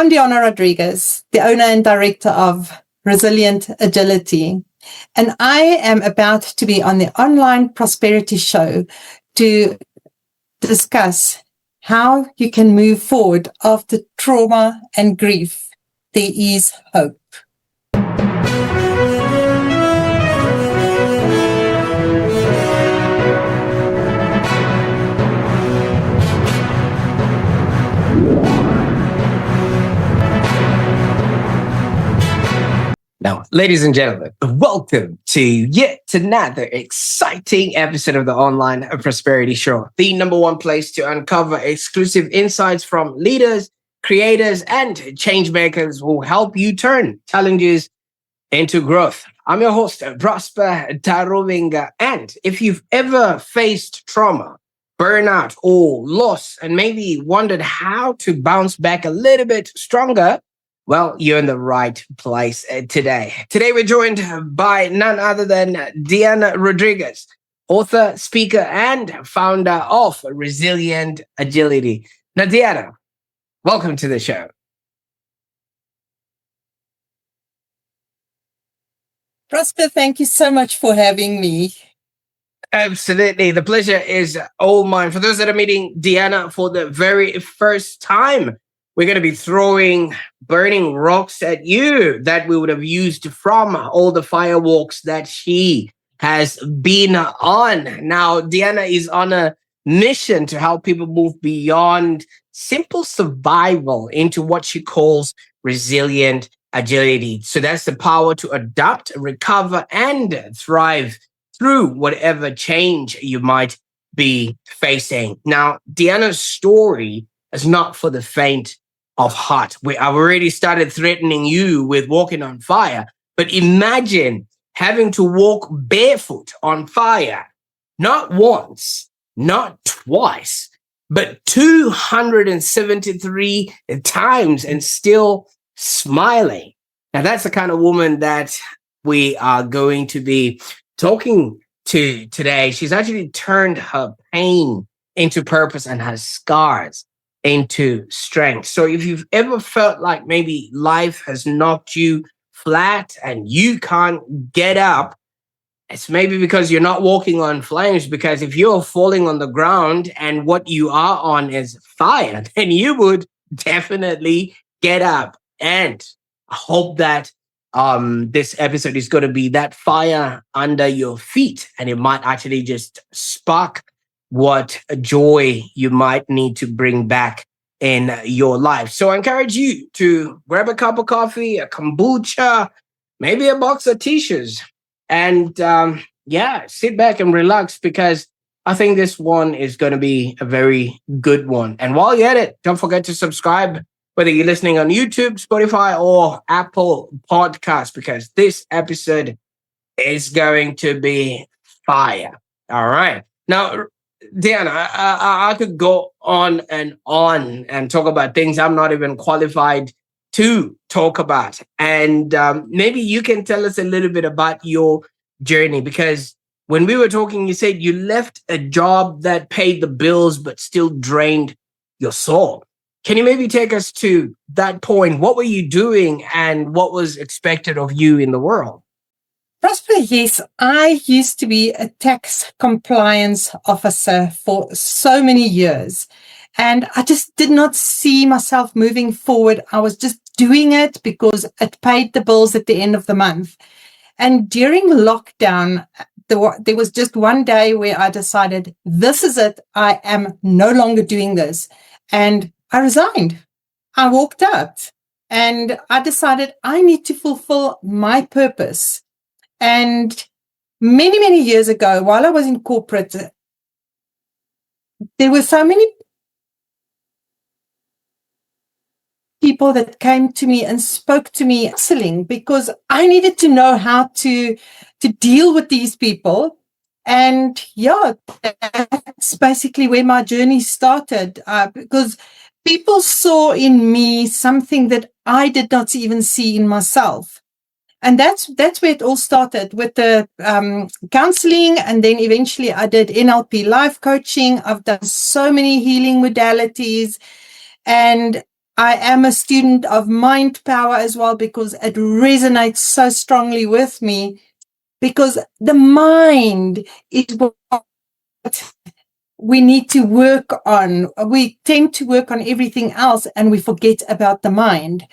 I'm Diana Rodrigues, the owner and director of ResilientAgility, and I am about to be on the Online Prosperity Show to discuss how you can move forward after trauma and grief. There is hope. Now, ladies and gentlemen, welcome to yet another exciting episode of the Online Prosperity Show, the number one place to uncover exclusive insights from leaders, creators, and change makers who help you turn challenges into growth. I'm your host, Prosper Taruvinga, and if you've ever faced trauma, burnout, or loss, and maybe wondered how to bounce back a little bit stronger, well, you're in the right place today. Today, we're joined by none other than Diana Rodrigues, author, speaker, and founder of Resilient Agility. Now, Diana, welcome to the show. Prosper, thank you so much for having me. Absolutely. The pleasure is all mine. For those that are meeting Diana for the very first time, we're going to be throwing burning rocks at you that we would have used from all the firewalks that she has been on. Now, Diana is on a mission to help people move beyond simple survival into what she calls resilient agility. So that's the power to adapt, recover, and thrive through whatever change you might be facing. Now, Diana's story is not for the faint of heart. I've already started threatening you with walking on fire, but imagine having to walk barefoot on fire, not once, not twice, but 273 times and still smiling. Now, that's the kind of woman that we are going to be talking to today. She's actually turned her pain into purpose and her scars into strength. So if you've ever felt like maybe life has knocked you flat and you can't get up, it's maybe because you're not walking on flames, because if you're falling on the ground and what you are on is fire, then you would definitely get up. And I hope that this episode is going to be that fire under your feet, and it might actually just spark what joy you might need to bring back in your life. So I encourage you to grab a cup of coffee, a kombucha, maybe a box of tissues, and sit back and relax, because I think this one is going to be a very good one. And while you're at it, don't forget to subscribe, whether you're listening on YouTube, Spotify, or Apple Podcasts, because this episode is going to be fire. All right. Now, Diana, I could go on and talk about things I'm not even qualified to talk about. And maybe you can tell us a little bit about your journey, because when we were talking, you said you left a job that paid the bills but still drained your soul. Can you maybe take us to that point? What were you doing and what was expected of you in the world? Prosper, yes, I used to be a tax compliance officer for so many years, and I just did not see myself moving forward. I was just doing it because it paid the bills at the end of the month. And during lockdown, there was just one day where I decided, this is it. I am no longer doing this. And I resigned. I walked out and I decided I need to fulfill my purpose. And many, many years ago, while I was in corporate, there were so many people that came to me and spoke to me counseling, because I needed to know how to deal with these people. And that's basically where my journey started, because people saw in me something that I did not even see in myself. And that's where it all started, with the counseling. And then eventually I did NLP life coaching. I've done so many healing modalities. And I am a student of mind power as well, because it resonates so strongly with me, because the mind is what we need to work on. We tend to work on everything else and we forget about the mind.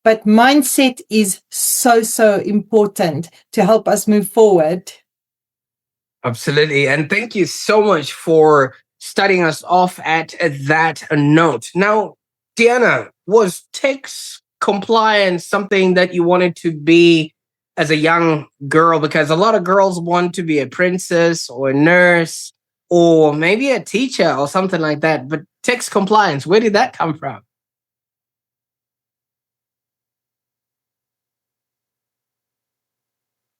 But mindset is so, so important to help us move forward. Absolutely. And thank you so much for starting us off at that note. Now, Diana, was tax compliance something that you wanted to be as a young girl? Because a lot of girls want to be a princess or a nurse or maybe a teacher or something like that. But tax compliance, where did that come from?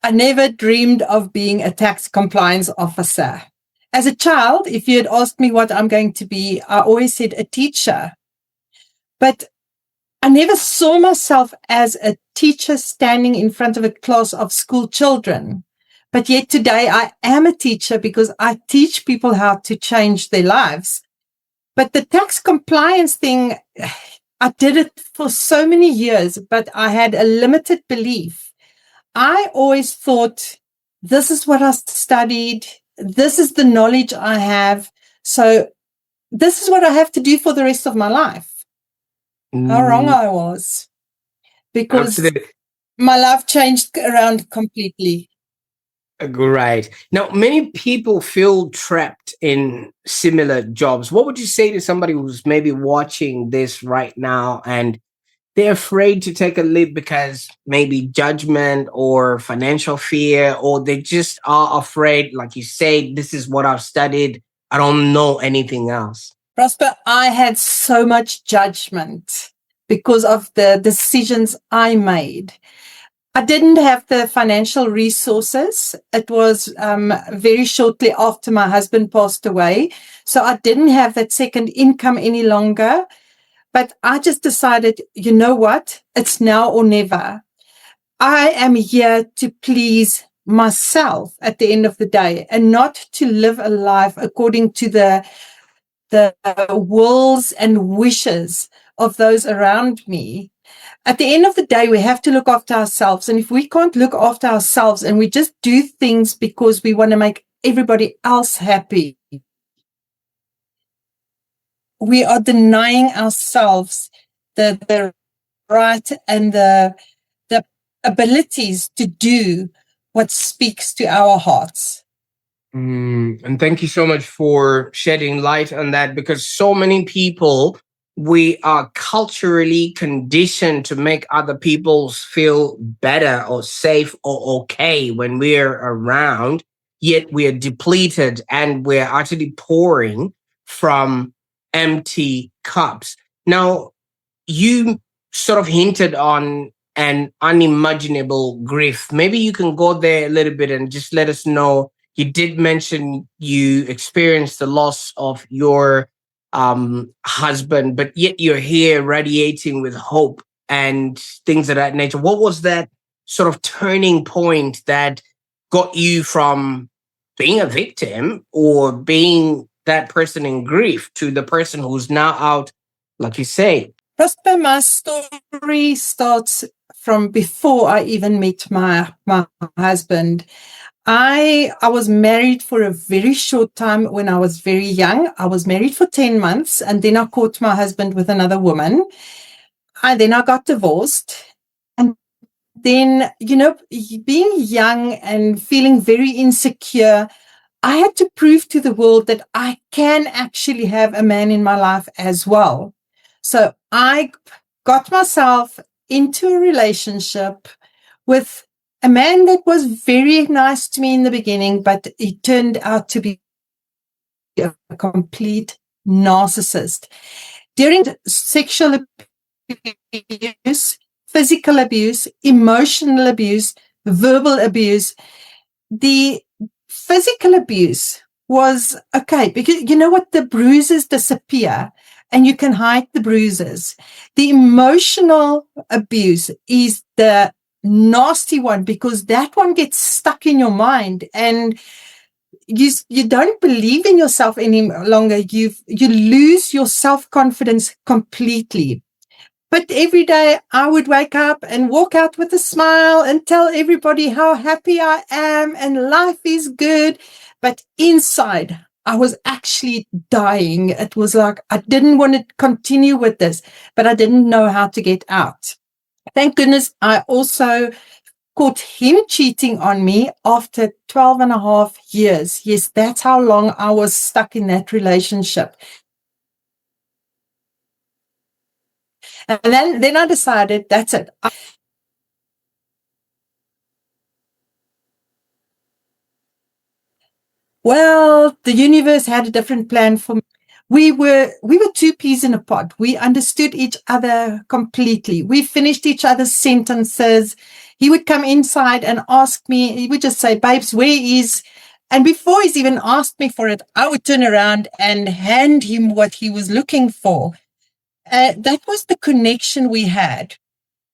I never dreamed of being a tax compliance officer. As a child, if you had asked me what I'm going to be, I always said a teacher. But I never saw myself as a teacher standing in front of a class of school children. But yet today I am a teacher because I teach people how to change their lives. But the tax compliance thing, I did it for so many years, but I had a limited belief. I always thought, this is what I studied. This is the knowledge I have. So this is what I have to do for the rest of my life. How wrong I was, because Absolutely. my life changed around completely. Right. Now, many people feel trapped in similar jobs. What would you say to somebody who's maybe watching this right now and they're afraid to take a leap because maybe judgment or financial fear, or they just are afraid, like you say, this is what I've studied, I don't know anything else? Prosper, I had so much judgment because of the decisions I made. I didn't have the financial resources. It was very shortly after my husband passed away. So I didn't have that second income any longer. But I just decided, you know what? It's now or never. I am here to please myself at the end of the day, and not to live a life according to the wills and wishes of those around me. At the end of the day, we have to look after ourselves. And if we can't look after ourselves and we just do things because we want to make everybody else happy, we are denying ourselves the right and the abilities to do what speaks to our hearts. And thank you so much for shedding light on that, because so many people, we are culturally conditioned to make other people feel better or safe or okay when we're around, yet we are depleted and we're actually pouring from empty cups. Now, you sort of hinted on an unimaginable grief. Maybe you can go there a little bit and just let us know. You did mention you experienced the loss of your husband, but yet you're here radiating with hope and things of that nature. What was that sort of turning point that got you from being a victim or being that person in grief to the person who's now out, like you say? Prosper, my story starts from before I even met my husband. I was married for a very short time when I was very young. I was married for 10 months, and then I caught my husband with another woman. Then I got divorced. And then, being young and feeling very insecure, I had to prove to the world that I can actually have a man in my life as well. So I got myself into a relationship with a man that was very nice to me in the beginning, but he turned out to be a complete narcissist. During sexual abuse, physical abuse, emotional abuse, verbal abuse, the physical abuse was okay, because you know what? The bruises disappear and you can hide the bruises. The emotional abuse is the nasty one, because that one gets stuck in your mind and you don't believe in yourself any longer. You lose your self-confidence completely. But every day I would wake up and walk out with a smile and tell everybody how happy I am and life is good. But inside, I was actually dying. It was like I didn't want to continue with this, but I didn't know how to get out. Thank goodness I also caught him cheating on me after 12 and a half years. Yes, that's how long I was stuck in that relationship. And then I decided, that's it. Well, the universe had a different plan for me. We were two peas in a pod. We understood each other completely. We finished each other's sentences. He would come inside and ask me, he would just say, babes, where is... And before he's even asked me for it, I would turn around and hand him what he was looking for. That was the connection we had.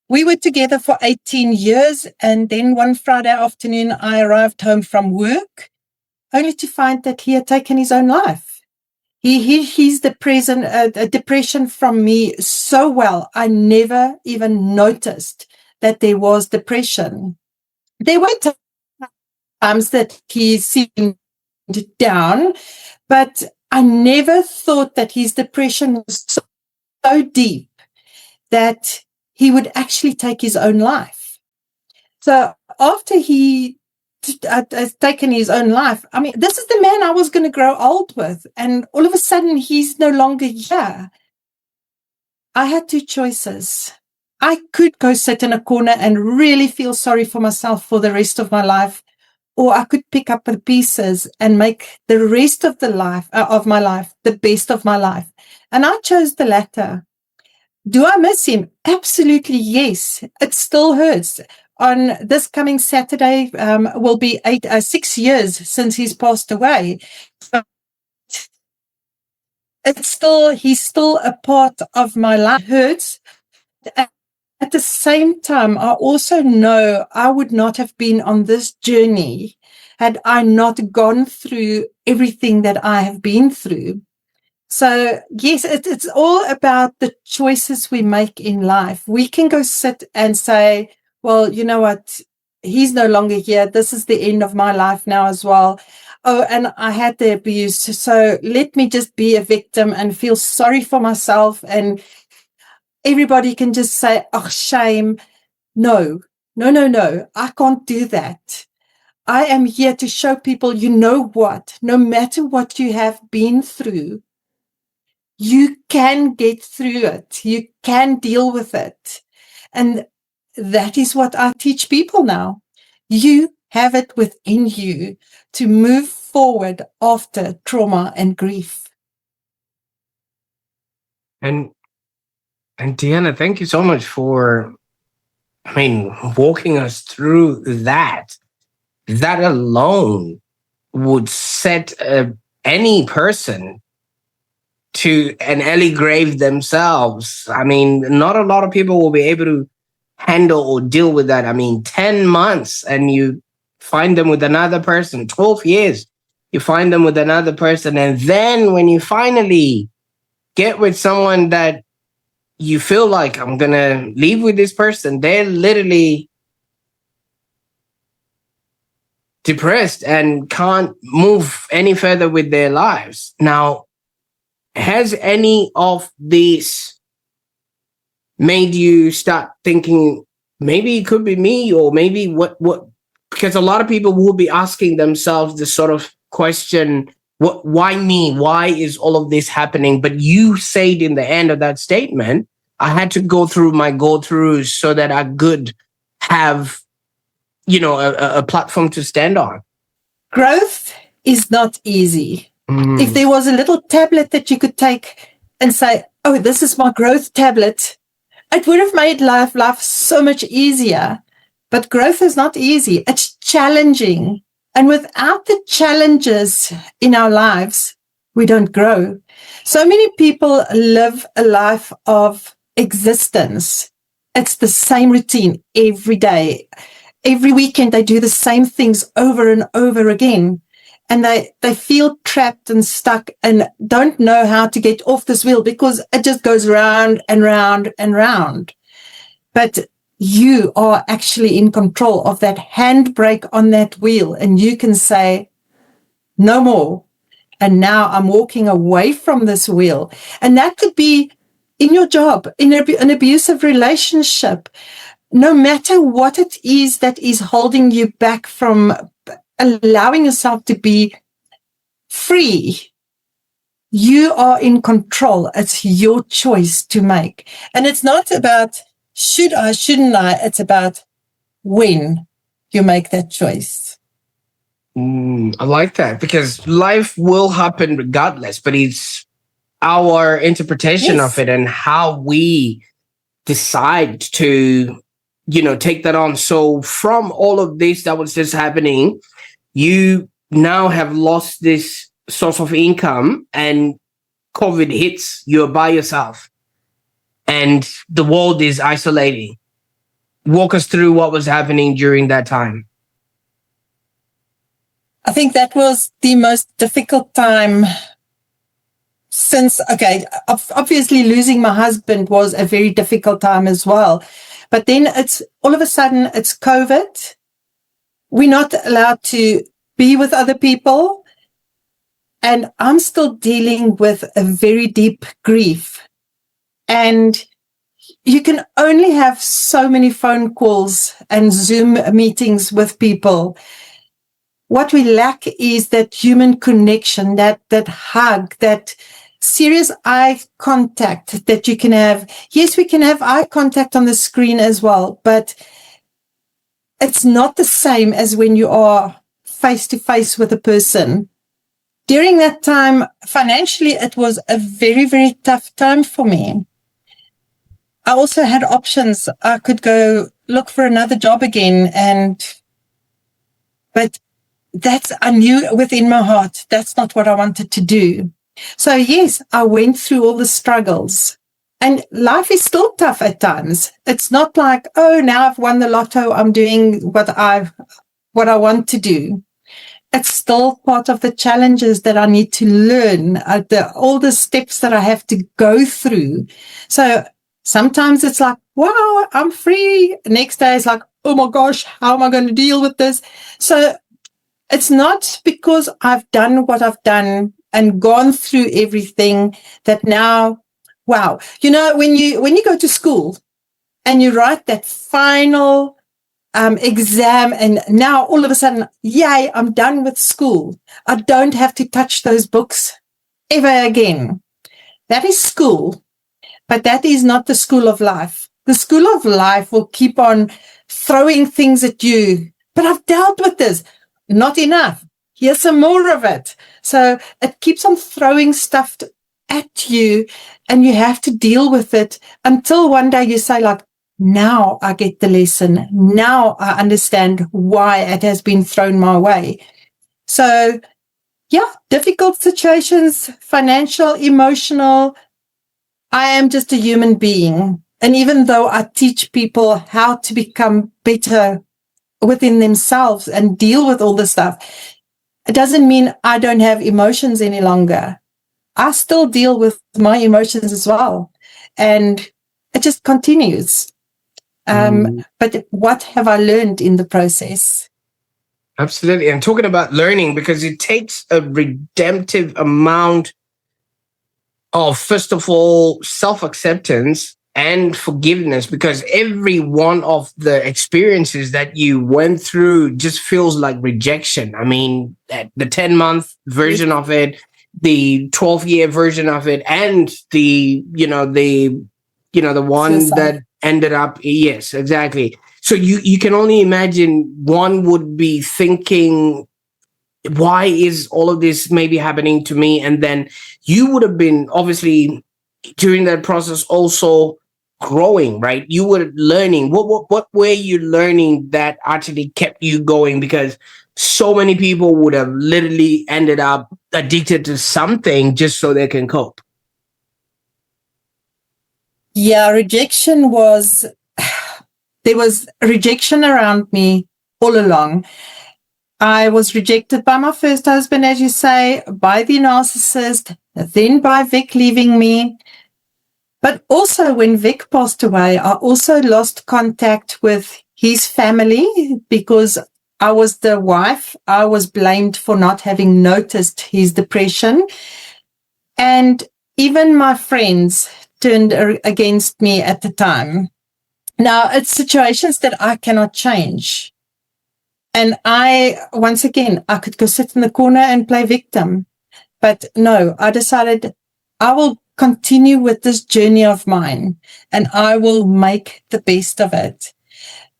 We were together for 18 years. And then one Friday afternoon, I arrived home from work, only to find that he had taken his own life. He's the depression from me so well. I never even noticed that there was depression. There were times that he seemed down, but I never thought that his depression was so deep that he would actually take his own life. So after he has taken his own life, I mean, this is the man I was going to grow old with. And all of a sudden, he's no longer here. I had two choices. I could go sit in a corner and really feel sorry for myself for the rest of my life, or I could pick up the pieces and make the rest of my life the best of my life. And I chose the latter. Do I miss him? Absolutely, yes. It still hurts. On this coming Saturday will be 6 years since he's passed away. But he's still a part of my life. It hurts. At the same time, I also know I would not have been on this journey had I not gone through everything that I have been through. So, yes, it's all about the choices we make in life. We can go sit and say, well, you know what? He's no longer here. This is the end of my life now as well. Oh, and I had the abuse. So let me just be a victim and feel sorry for myself. And everybody can just say, oh, shame. No. I can't do that. I am here to show people, you know what? No matter what you have been through, you can get through it. You can deal with it. And that is what I teach people now. You have it within you to move forward after trauma and grief. And Deanna, thank you so much for, walking us through that. That alone would set any person to an early grave themselves. Not a lot of people will be able to handle or deal with that. 10 months and you find them with another person, 12 years, you find them with another person. And then when you finally get with someone that you feel like, I'm going to leave with this person, they're literally depressed and can't move any further with their lives. Now, has any of this made you start thinking, maybe it could be me, or maybe what, because a lot of people will be asking themselves this sort of question, why me? Why is all of this happening? But you said in the end of that statement, I had to go through my go-throughs so that I could have, a platform to stand on. Growth is not easy. If there was a little tablet that you could take and say, oh, this is my growth tablet, it would have made life so much easier. But growth is not easy. It's challenging. And without the challenges in our lives, we don't grow. So many people live a life of existence. It's the same routine every day. Every weekend, they do the same things over and over again. and they feel trapped and stuck and don't know how to get off this wheel because it just goes round and round and round. But you are actually in control of that handbrake on that wheel, and you can say, no more. And now I'm walking away from this wheel. And that could be in your job, in an abusive relationship, no matter what it is that is holding you back from allowing yourself to be free. You are in control. It's your choice to make. And it's not about should I, shouldn't I? It's about when you make that choice. I like that, because life will happen regardless, but it's our interpretation of it and how we decide to, take that on. So from all of this that was just happening, you now have lost this source of income and COVID hits, you're by yourself and the world is isolating. Walk us through what was happening during that time. I think that was the most difficult time since, obviously losing my husband was a very difficult time as well. But then it's all of a sudden it's COVID. We're not allowed to be with other people. And I'm still dealing with a very deep grief. And you can only have so many phone calls and Zoom meetings with people. What we lack is that human connection, that hug, that serious eye contact that you can have. Yes, we can have eye contact on the screen as well, but it's not the same as when you are face to face with a person. During that time, financially, it was a very, very tough time for me. I also had options. I could go look for another job again, but I knew within my heart, that's not what I wanted to do. So yes, I went through all the struggles, and life is still tough at times. It's not like, oh, now I've won the lotto, I'm doing what I want to do. It's still part of the challenges that I need to learn, all the steps that I have to go through. So sometimes it's like, wow, I'm free. Next day it's like, oh my gosh, how am I going to deal with this? So it's not because I've done what I've done and gone through everything that now, wow. When you go to school and you write that final exam, and now all of a sudden, yay, I'm done with school. I don't have to touch those books ever again. That is school, but that is not the school of life. The school of life will keep on throwing things at you. But I've dealt with this. Not enough. Here's some more of it. So it keeps on throwing stuff at you, and you have to deal with it until one day you say, like, now I get the lesson. Now I understand why it has been thrown my way. So, yeah, difficult situations, financial, emotional. I am just a human being. And even though I teach people how to become better within themselves and deal with all this stuff, it doesn't mean I don't have emotions any longer. I still deal with my emotions as well. And it just continues. But what have I learned in the process? Absolutely. And talking about learning, because it takes a redemptive amount of, first of all, self-acceptance and forgiveness, because every one of the experiences that you went through just feels like rejection. I mean, the 10-month version of it, the 12-year version of it, and the one Suicide. that ended up, yes, exactly. So you can only imagine, one would be thinking, why is all of this maybe happening to me? And then you would have been, obviously, during that process also growing, right? You were learning. What were you learning that actually kept you going? Because so many people would have literally ended up addicted to something just so they can cope. Yeah, rejection there was rejection around me all along. I was rejected by my first husband, as you say, by the narcissist, then by Vic leaving me. But also when Vic passed away, I also lost contact with his family because I was the wife. I was blamed for not having noticed his depression. And even my friends turned against me at the time. Now, it's situations that I cannot change. And once again, I could go sit in the corner and play victim. But no, I decided I will continue with this journey of mine and I will make the best of it.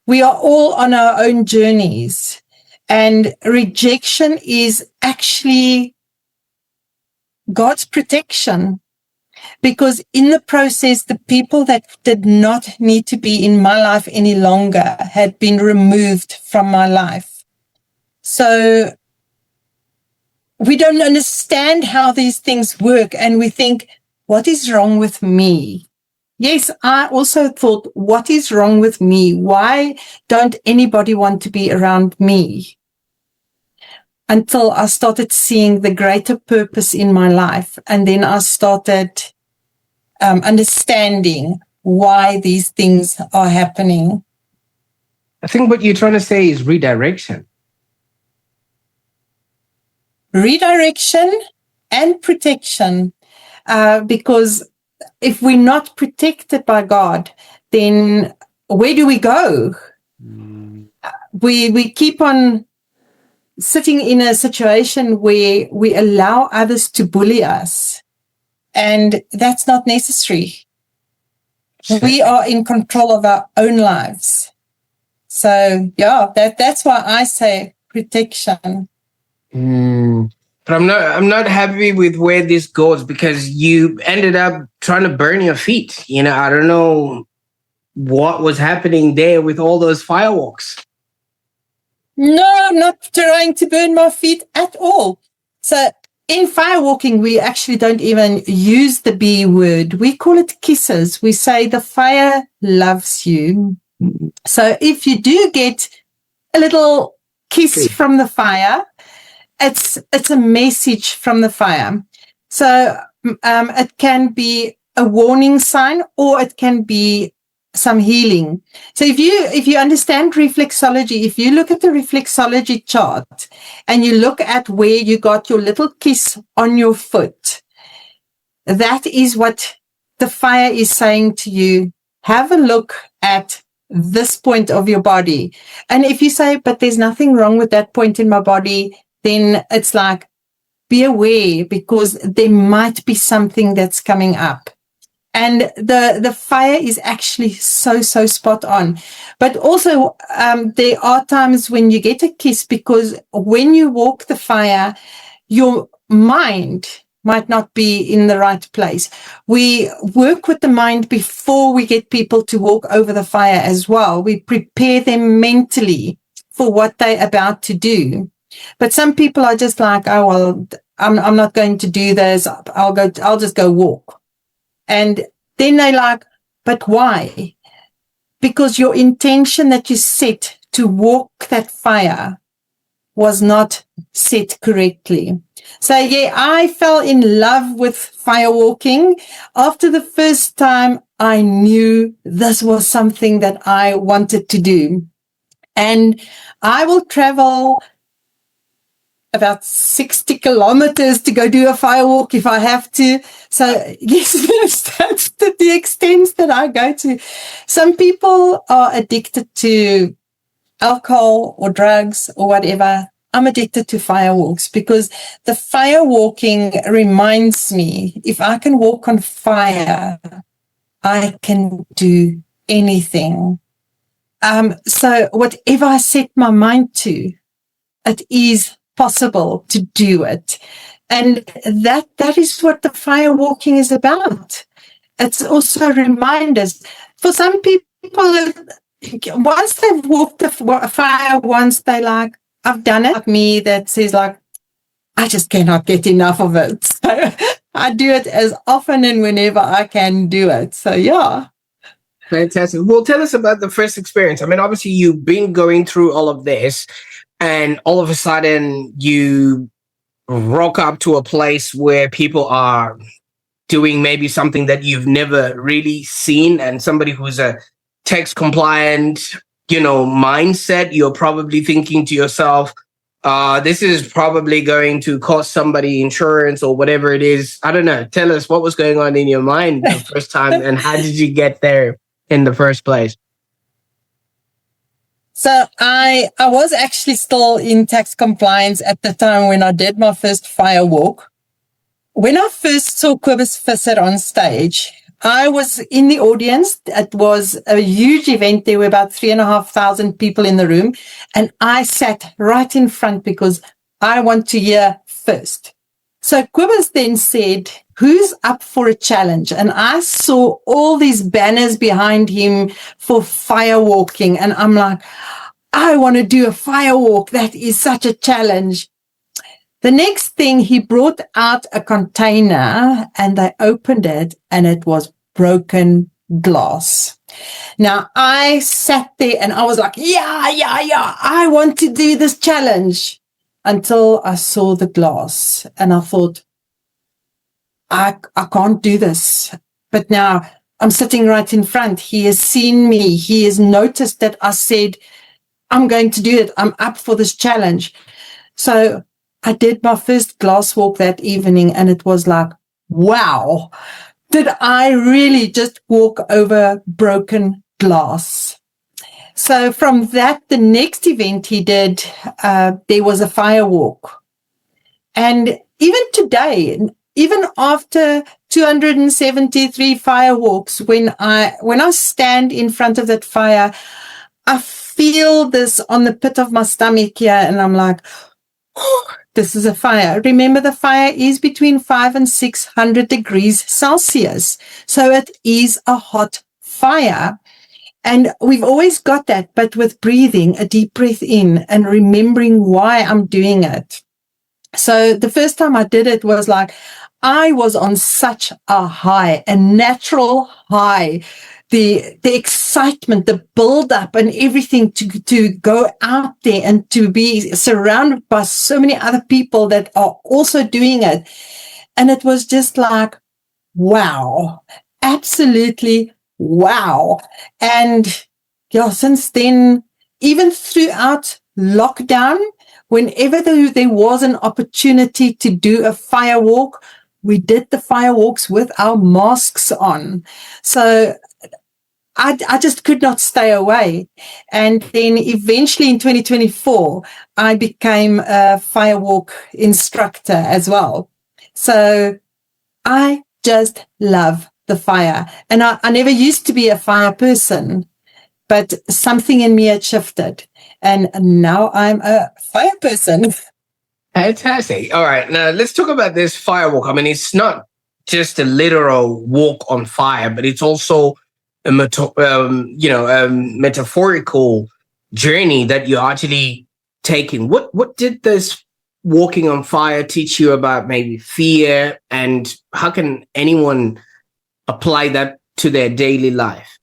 We are all on our own journeys, and rejection is actually God's protection, because in the process, the people that did not need to be in my life any longer had been removed from my life. So we don't understand how these things work, and we think, what is wrong with me? Yes, I also thought, what is wrong with me? Why don't anybody want to be around me? Until I started seeing the greater purpose in my life. And then I started understanding why these things are happening. I think what you're trying to say is redirection. Redirection and protection. Because if we're not protected by God, then where do we go? We keep on sitting in a situation where we allow others to bully us, and that's not necessary. We are in control of our own lives. So yeah, that's why I say protection. But I'm not happy with where this goes, because you ended up trying to burn your feet. I don't know what was happening there with all those fireworks. No, not trying to burn my feet at all. So in firewalking, we actually don't even use the B word. We call it kisses. We say the fire loves you. So if you do get a little kiss from the fire, it's a message from the fire. So it can be a warning sign, or it can be some healing. So if you understand reflexology, if you look at the reflexology chart and you look at where you got your little kiss on your foot, that is what the fire is saying to you. Have a look at this point of your body. And if you say, but there's nothing wrong with that point in my body, then it's like, be aware, because there might be something that's coming up. And the fire is actually so spot on. But also, there are times when you get a kiss, because when you walk the fire, your mind might not be in the right place. We work with the mind before we get people to walk over the fire as well. We prepare them mentally for what they're about to do. But some people are just like, oh, well, I'm not going to do this. I'll just go walk. And then they're like, but why? Because your intention that you set to walk that fire was not set correctly. So yeah, I fell in love with firewalking. After the first time, I knew this was something that I wanted to do. And I will travel about 60 kilometers to go do a firewalk if I have to. So yes, that's the extent that I go to. Some people are addicted to alcohol or drugs or whatever. I'm addicted to firewalks, because the firewalking reminds me, if I can walk on fire, I can do anything. So whatever I set my mind to, it is possible to do it. And that is what the firewalking is about. It's also reminders. For some people, once they've walked the fire once, they like, I've done it. Like me, that says like, I just cannot get enough of it. So I do it as often and whenever I can do it. So yeah. Fantastic. Well, tell us about the first experience. I mean, obviously you've been going through all of this, and all of a sudden you rock up to a place where people are doing maybe something that you've never really seen, and somebody who's a tax compliant, mindset, you're probably thinking to yourself, this is probably going to cost somebody insurance or whatever it is. I don't know. Tell us what was going on in your mind the first time, and how did you get there in the first place? So I was actually still in tax compliance at the time when I did my first fire walk. When I first saw Kobus Visser on stage, I was in the audience. It was a huge event. There were about 3,500 people in the room. And I sat right in front because I want to hear first. So Kobus then said, who's up for a challenge? And I saw all these banners behind him for fire walking. And I'm like, I want to do a fire walk. That is such a challenge. The next thing, he brought out a container and I opened it and it was broken glass. Now I sat there and I was like, yeah, I want to do this challenge, until I saw the glass and I thought, I can't do this. But now I'm sitting right in front. He has seen me. He has noticed that I said, I'm going to do it. I'm up for this challenge. So I did my first glass walk that evening and it was like, wow, did I really just walk over broken glass? So from that, the next event he did, there was a fire walk. And even today, even after 273 fire walks, when I stand in front of that fire, I feel this on the pit of my stomach here and I'm like, oh, this is a fire. Remember, the fire is between 500 and 600 degrees Celsius. So it is a hot fire. And we've always got that, but with breathing, a deep breath in and remembering why I'm doing it. So the first time I did it was like, I was on such a high, a natural high. The excitement, the build up and everything to go out there and to be surrounded by so many other people that are also doing it. And it was just like, wow, absolutely wow. And yeah, since then, even throughout lockdown, whenever there was an opportunity to do a fire walk, we did the fire walks with our masks on. So I just could not stay away. And then eventually in 2024, I became a firewalk instructor as well. So I just love the fire. And I never used to be a fire person, but something in me had shifted. And now I'm a fire person. Fantastic. All right. Now let's talk about this firewalk. I mean, it's not just a literal walk on fire, but it's also a metaphorical journey that you're actually taking. What did this walking on fire teach you about maybe fear, and how can anyone apply that to their daily life?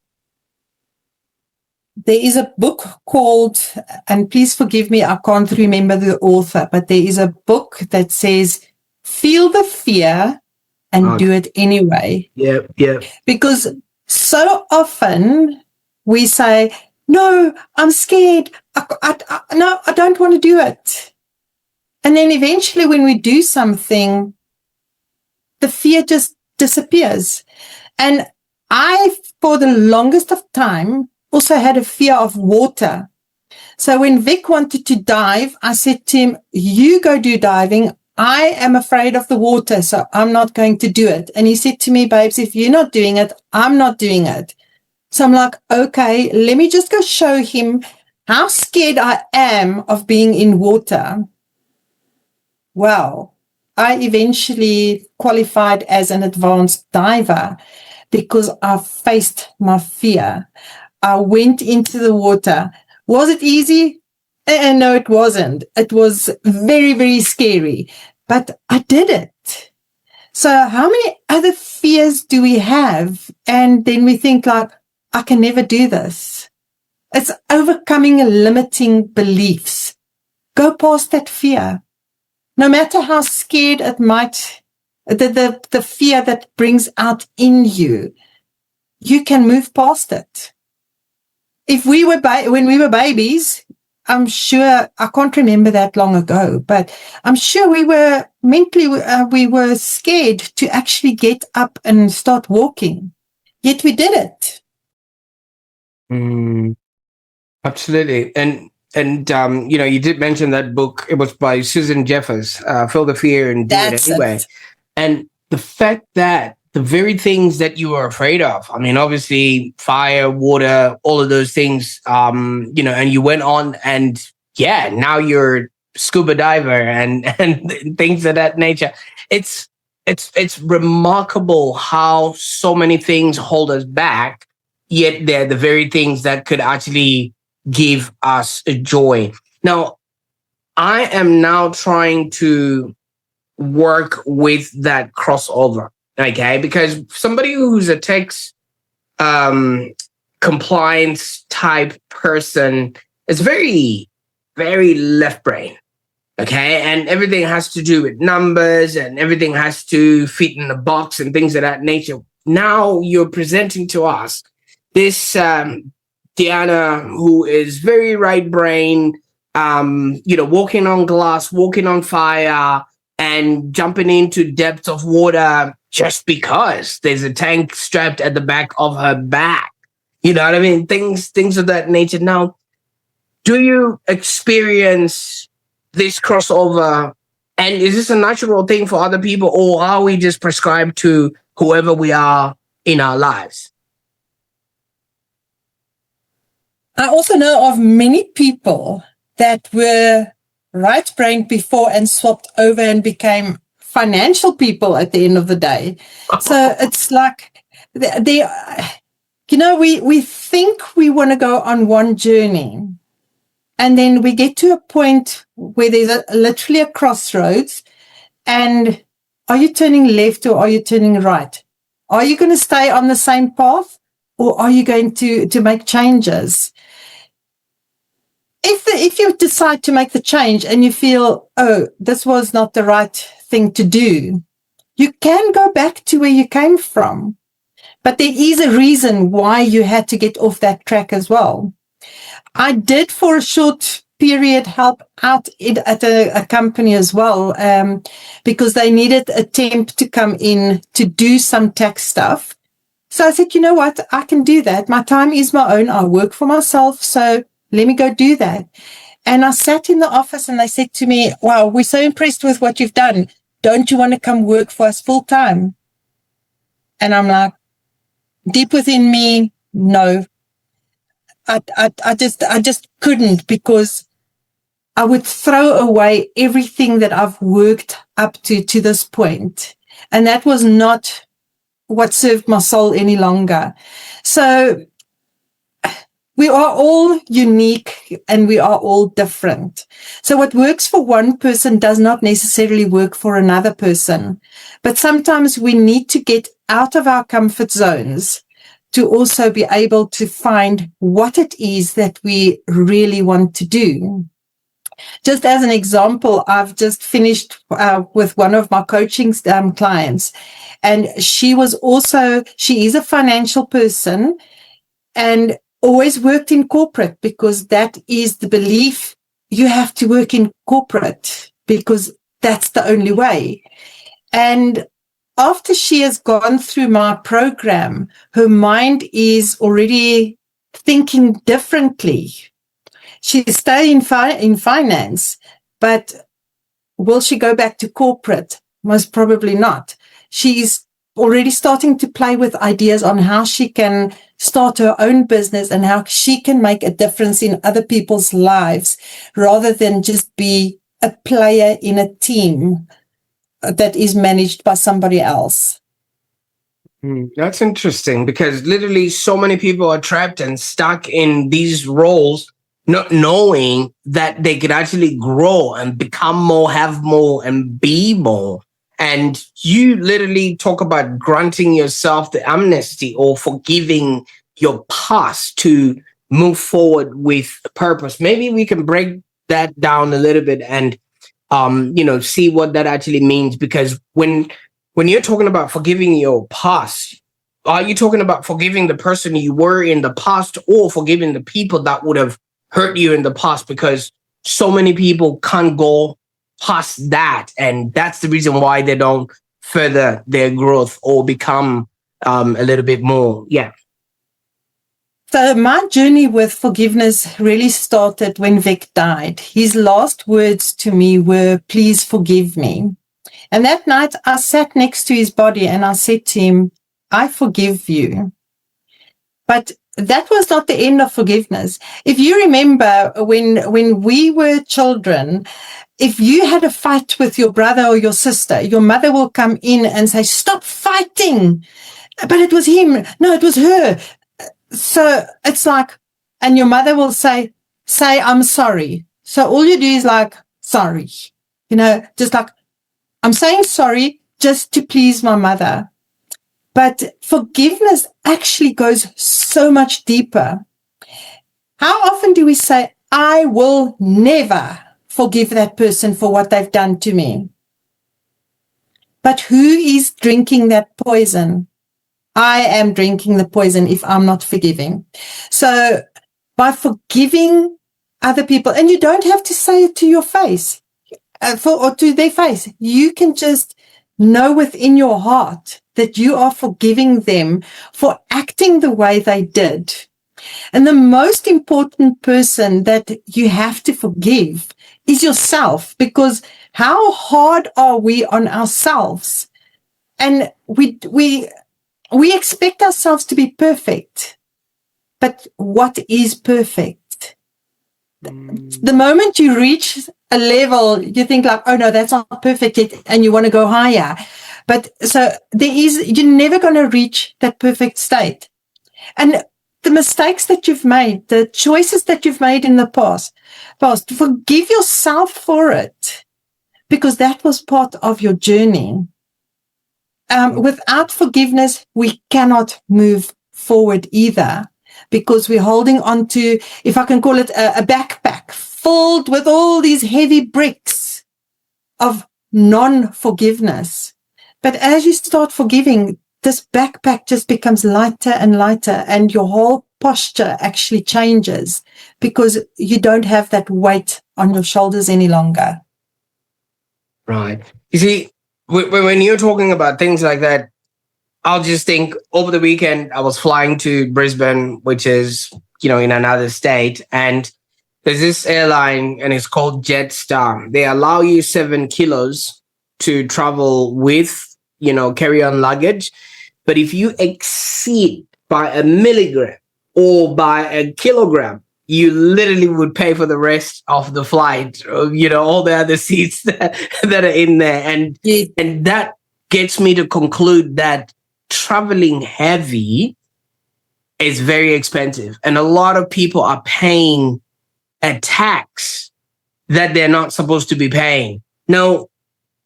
There is a book called, and please forgive me, I can't remember the author, but there is a book that says, feel the fear and do it anyway. Yeah. Because so often we say, no, I'm scared. No, I don't want to do it. And then eventually when we do something, the fear just disappears. And I, for the longest of time, also had a fear of water. So when Vic wanted to dive, I said to him, you go do diving. I am afraid of the water, so I'm not going to do it. And he said to me, babes, if you're not doing it, I'm not doing it. So I'm like, okay, let me just go show him how scared I am of being in water. Well, I eventually qualified as an advanced diver because I faced my fear. I went into the water. Was it easy? No, it wasn't. It was very, very scary, but I did it. So how many other fears do we have? And then we think like, I can never do this. It's overcoming limiting beliefs. Go past that fear. No matter how scared it might, the fear that brings out in you, you can move past it. If we were, when we were babies, I'm sure, I can't remember that long ago, but I'm sure we were mentally, we were scared to actually get up and start walking. Yet we did it. Absolutely. And you did mention that book. It was by Susan Jeffers, Feel the Fear and Do It Anyway. And the fact that the very things that you were afraid of, I mean, obviously fire, water, all of those things, and you went on and now you're scuba diver and things of that nature. It's remarkable how so many things hold us back, yet they're the very things that could actually give us a joy. Now, I am now trying to work with that crossover, okay? Because somebody who's a tax compliance type person is very, very left brain, okay? And everything has to do with numbers and everything has to fit in a box and things of that nature. Now you're presenting to us this Diana, who is very right brain, walking on glass, walking on fire, and jumping into depths of water just because there's a tank strapped at the back of her back. You know what I mean? Things of that nature. Now, do you experience this crossover? And is this a natural thing for other people, or are we just prescribed to whoever we are in our lives? I also know of many people that were right-brained before and swapped over and became financial people at the end of the day. So it's like, we think we want to go on one journey, and then we get to a point where there's literally a crossroads, and are you turning left or are you turning right? Are you going to stay on the same path, or are you going to make changes? If you decide to make the change and you feel, oh, this was not the right thing to do, you can go back to where you came from. But there is a reason why you had to get off that track as well. I did, for a short period, help out at a company as well, because they needed a temp to come in to do some tax stuff. So I said, you know what, I can do that. My time is my own. I work for myself. So let me go do that. And I sat in the office and they said to me, wow, we're so impressed with what you've done. Don't you want to come work for us full time? And I'm like, deep within me, no. I just couldn't, because I would throw away everything that I've worked up to this point. And that was not what served my soul any longer. So we are all unique and we are all different. So what works for one person does not necessarily work for another person. But sometimes we need to get out of our comfort zones to also be able to find what it is that we really want to do. Just as an example, I've just finished with one of my coaching clients, and she is a financial person and always worked in corporate, because that is the belief. You have to work in corporate because that's the only way. And after she has gone through my program, her mind is already thinking differently. She's staying in finance, but will she go back to corporate? Most probably not. She's already starting to play with ideas on how she can start her own business and how she can make a difference in other people's lives, rather than just be a player in a team that is managed by somebody else. That's interesting, because literally so many people are trapped and stuck in these roles, not knowing that they could actually grow and become more, have more, and be more. And you literally talk about granting yourself the amnesty or forgiving your past to move forward with purpose. Maybe we can break that down a little bit and see what that actually means. Because when you're talking about forgiving your past, are you talking about forgiving the person you were in the past, or forgiving the people that would have hurt you in the past? Because so many people can't go past that, and that's the reason why they don't further their growth or become a little bit more. Yeah. So my journey with forgiveness really started when Vic died. His last words to me were, "Please forgive me." And that night I sat next to his body and I said to him, "I forgive you." But that was not the end of forgiveness. If you remember when we were children, if you had a fight with your brother or your sister, your mother will come in and say, "Stop fighting." But it was him. No, it was her. So it's like, and your mother will say, "I'm sorry." So all you do is like, "Sorry." Just like, I'm saying sorry just to please my mother. But forgiveness actually goes so much deeper. How often do we say, "I will never forgive that person for what they've done to me"? But who is drinking that poison? I am drinking the poison if I'm not forgiving. So by forgiving other people, and you don't have to say it to your face or to their face, you can just know within your heart that you are forgiving them for acting the way they did. And the most important person that you have to forgive is yourself, because how hard are we on ourselves? And we expect ourselves to be perfect. But what is perfect? The moment you reach a level, you think like, "Oh no, that's not perfect yet," and you want to go higher. But so you're never going to reach that perfect state. And the mistakes that you've made, the choices that you've made in the past, forgive yourself for it, because that was part of your journey. Without forgiveness, we cannot move forward either, because we're holding on to, if I can call it, a backpack filled with all these heavy bricks of non-forgiveness. But as you start forgiving, this backpack just becomes lighter and lighter, and your whole posture actually changes, because you don't have that weight on your shoulders any longer. Right. You see, when you're talking about things like that, I'll just think over the weekend, I was flying to Brisbane, which is, in another state. And there's this airline and it's called Jetstar. They allow you 7 kilos to travel with, carry-on luggage. But if you exceed by a milligram or by a kilogram, you literally would pay for the rest of the flight, all the other seats that are in there. And that gets me to conclude that traveling heavy is very expensive. And a lot of people are paying a tax that they're not supposed to be paying. Now,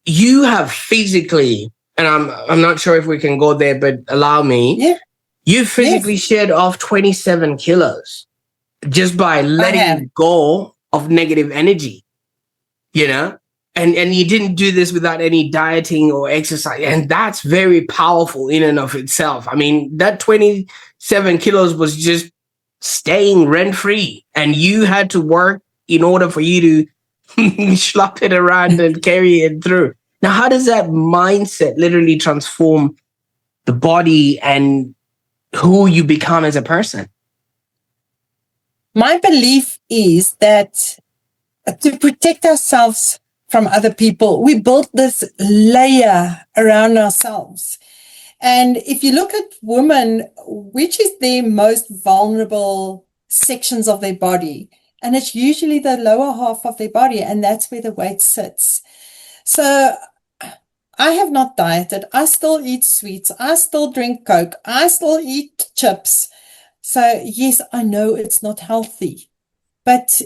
you have physically, and I'm not sure if we can go there, but allow me. Yeah. You physically shed off 27 kilos just by letting go of negative energy, and you didn't do this without any dieting or exercise. And that's very powerful in and of itself. I mean, that 27 kilos was just staying rent-free, and you had to work in order for you to schlep it around and carry it through. Now, how does that mindset literally transform the body and who you become as a person? My belief is that to protect ourselves from other people, we built this layer around ourselves. And if you look at women, which is their most vulnerable sections of their body? And it's usually the lower half of their body, and that's where the weight sits. So I have not dieted. I still eat sweets. I still drink Coke. I still eat chips. So yes, I know it's not healthy, but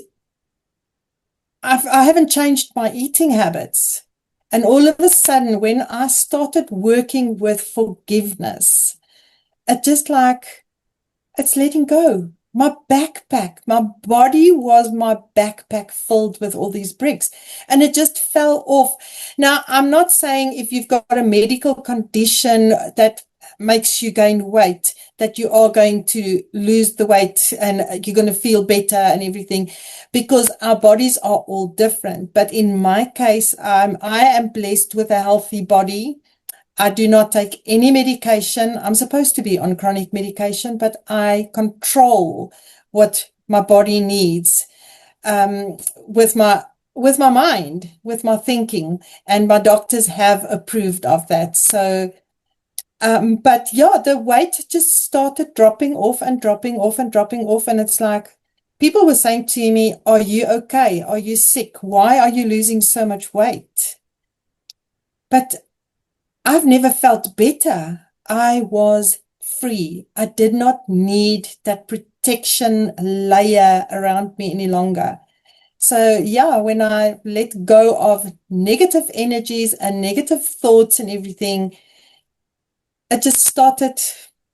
I haven't changed my eating habits. And all of a sudden, when I started working with forgiveness, it's letting go. my backpack. My body was my backpack filled with all these bricks, and it just fell off. Now, I'm not saying if you've got a medical condition that makes you gain weight, that you are going to lose the weight and you're going to feel better and everything, because our bodies are all different. But in my case, I am blessed with a healthy body. I do not take any medication. I'm supposed to be on chronic medication, but I control what my body needs, with my mind, with my thinking, and my doctors have approved of that. So, but yeah, the weight just started dropping off and dropping off and dropping off, and it's like people were saying to me, "Are you okay? Are you sick? Why are you losing so much weight?" But I've never felt better. I was free. I did not need that protection layer around me any longer. So yeah, when I let go of negative energies and negative thoughts and everything, it just started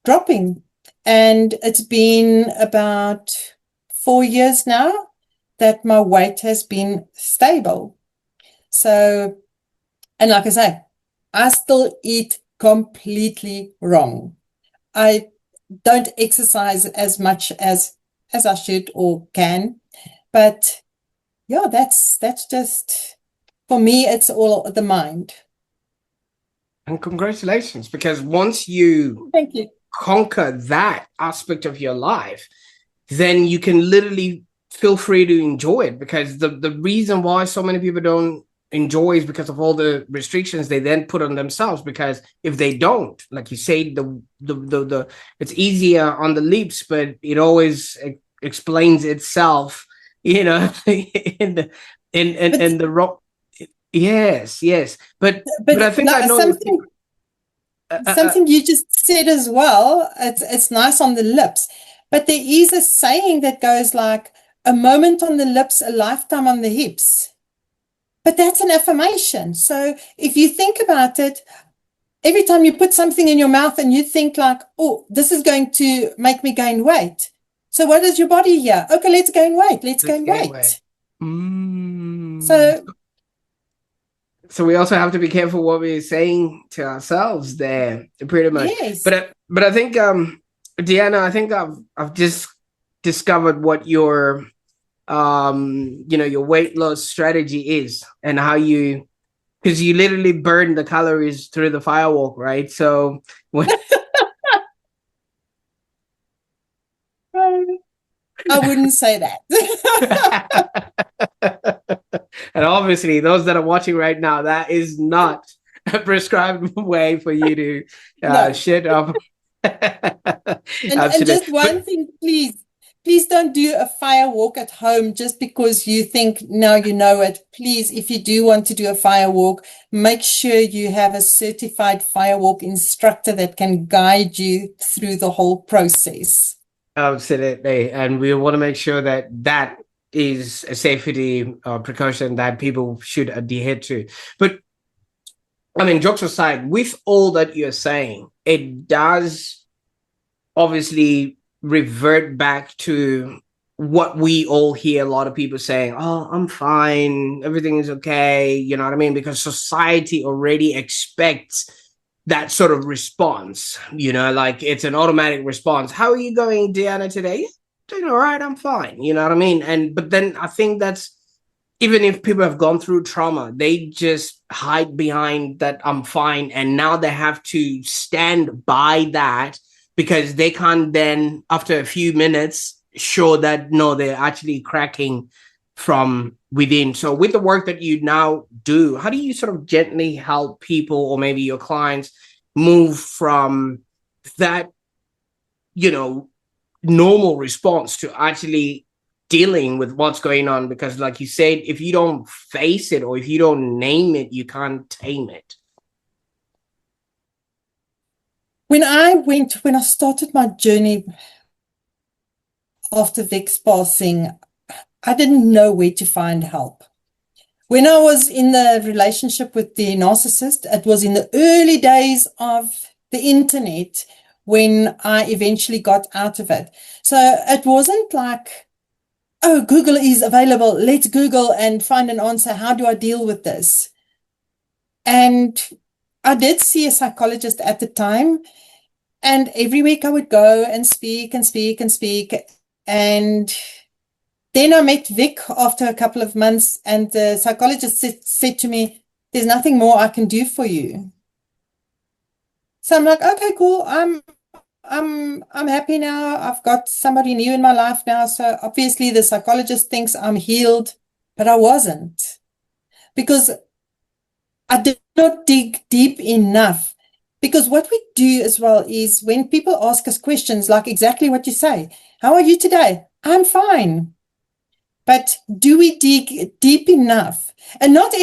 dropping. And it's been about 4 years now that my weight has been stable. So, and like I say, I still eat completely wrong. I don't exercise as much as I should or can. But yeah, that's just, for me, it's all the mind. And congratulations, because once you Thank you. conquer that aspect of your life, then you can literally feel free to enjoy it. Because the reason why so many people don't enjoy is because of all the restrictions they then put on themselves. Because if they don't, like you say, the it's easier on the lips, but it always explains itself, in the rock. Yes, but I think I know something you just said as well. It's nice on the lips, but there is a saying that goes like, "A moment on the lips, a lifetime on the hips." But that's an affirmation. So if you think about it, every time you put something in your mouth and you think like, "Oh, this is going to make me gain weight." So what does your body hear? Okay, let's gain weight. Let's gain weight. So we also have to be careful what we're saying to ourselves there, pretty much. Yes. But I think, Deanna, I think I've just discovered what your your weight loss strategy is, and how you, because you literally burn the calories through the firewalk, right? So when I wouldn't say that. and obviously those that are watching right now, that is not a prescribed way for you to No. shit up. And just one thing, please don't do a fire walk at home just because you think now you know it. Please, if you do want to do a fire walk, make sure you have a certified fire walk instructor that can guide you through the whole process. Absolutely. And we want to make sure that that is a safety precaution that people should adhere to. But I mean, jokes aside, with all that you're saying, it does obviously revert back to what we all hear a lot of people saying, "Oh, I'm fine, everything is okay," you know what I mean? Because society already expects that sort of response, like it's an automatic response. "How are you going, Deanna, today?" "Doing all right, I'm fine," you know what I mean? But then I think that's, even if people have gone through trauma, they just hide behind that "I'm fine," and now they have to stand by that, because they can't then, after a few minutes, show that no, they're actually cracking from within. So with the work that you now do, how do you sort of gently help people, or maybe your clients, move from that, normal response to actually dealing with what's going on? Because like you said, if you don't face it, or if you don't name it, you can't tame it. When I started my journey after Vic's passing, I didn't know where to find help. When I was in the relationship with the narcissist, it was in the early days of the internet, when I eventually got out of it. So it wasn't like, oh, Google is available. Let's Google and find an answer. How do I deal with this? And I did see a psychologist at the time. And every week I would go and speak and speak and speak. And then I met Vic after a couple of months, and the psychologist said to me, there's nothing more I can do for you. So I'm like, okay, cool. I'm happy now. I've got somebody new in my life now. So obviously the psychologist thinks I'm healed, but I wasn't, because I did not dig deep enough. Because what we do as well is when people ask us questions like exactly what you say, how are you today? I'm fine. But do we dig deep enough? And not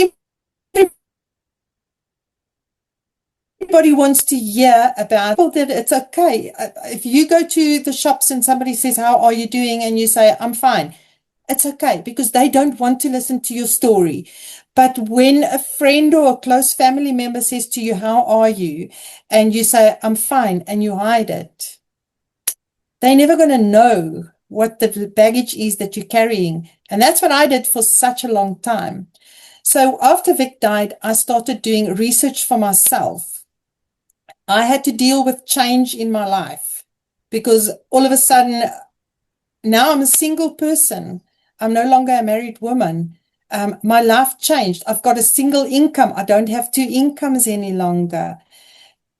everybody wants to hear about that it's okay. If you go to the shops and somebody says, how are you doing? And you say, I'm fine. It's okay, because they don't want to listen to your story. But when a friend or a close family member says to you, how are you? And you say, I'm fine, and you hide it, they're never going to know what the baggage is that you're carrying. And that's what I did for such a long time. So after Vic died, I started doing research for myself. I had to deal with change in my life, because all of a sudden, now I'm a single person. I'm no longer a married woman. My life changed. I've got a single income. I don't have two incomes any longer.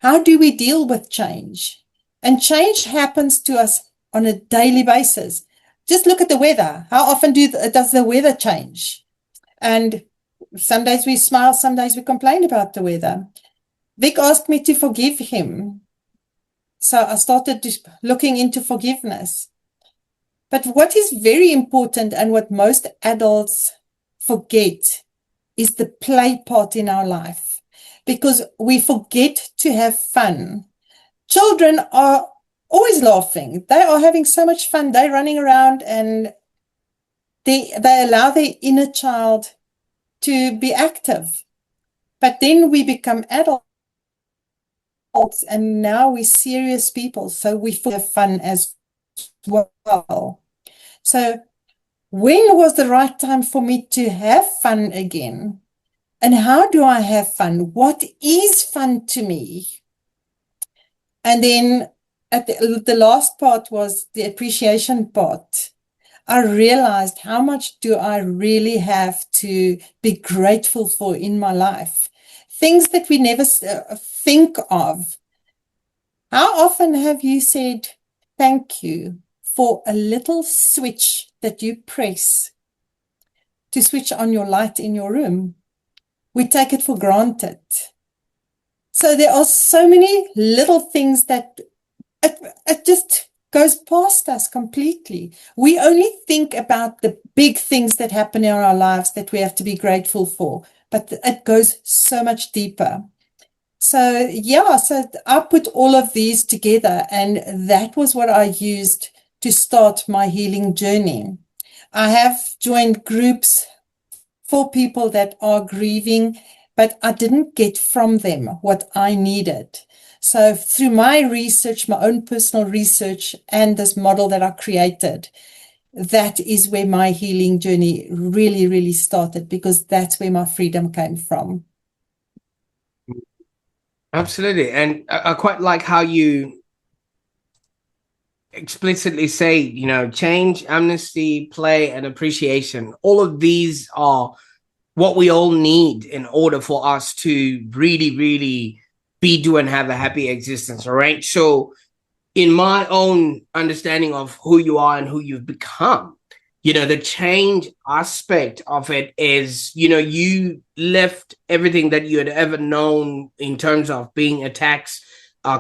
How do we deal with change? And change happens to us on a daily basis. Just look at the weather. How often does the weather change? And some days we smile, some days we complain about the weather. Vic asked me to forgive him. So I started looking into forgiveness. But what is very important, and what most adults forget, is the play part in our life, because we forget to have fun. Children are always laughing. They are having so much fun. They're running around, and they allow their inner child to be active. But then we become adults, and now we're serious people, so we have fun as well. So when was the right time for me to have fun again? And how do I have fun? What is fun to me? And then at the last part was the appreciation part. I realized, how much do I really have to be grateful for in my life? Things that we never think of. How often have you said thank you for a little switch that you press to switch on your light in your room? We take it for granted. So there are so many little things that it just goes past us completely. We only think about the big things that happen in our lives that we have to be grateful for, but it goes so much deeper. So yeah, so I put all of these together, and that was what I used to start my healing journey. I have joined groups for people that are grieving, but I didn't get from them what I needed. So through my research, my own personal research, and this model that I created, that is where my healing journey really, really started, because that's where my freedom came from. Absolutely. And I quite like how you explicitly say, you know, change, amnesty, play, and appreciation. All of these are what we all need in order for us to really, really be, do, and have a happy existence. All right. So in my own understanding of who you are and who you've become, you know, the change aspect of it is, you know, you left everything that you had ever known in terms of being a tax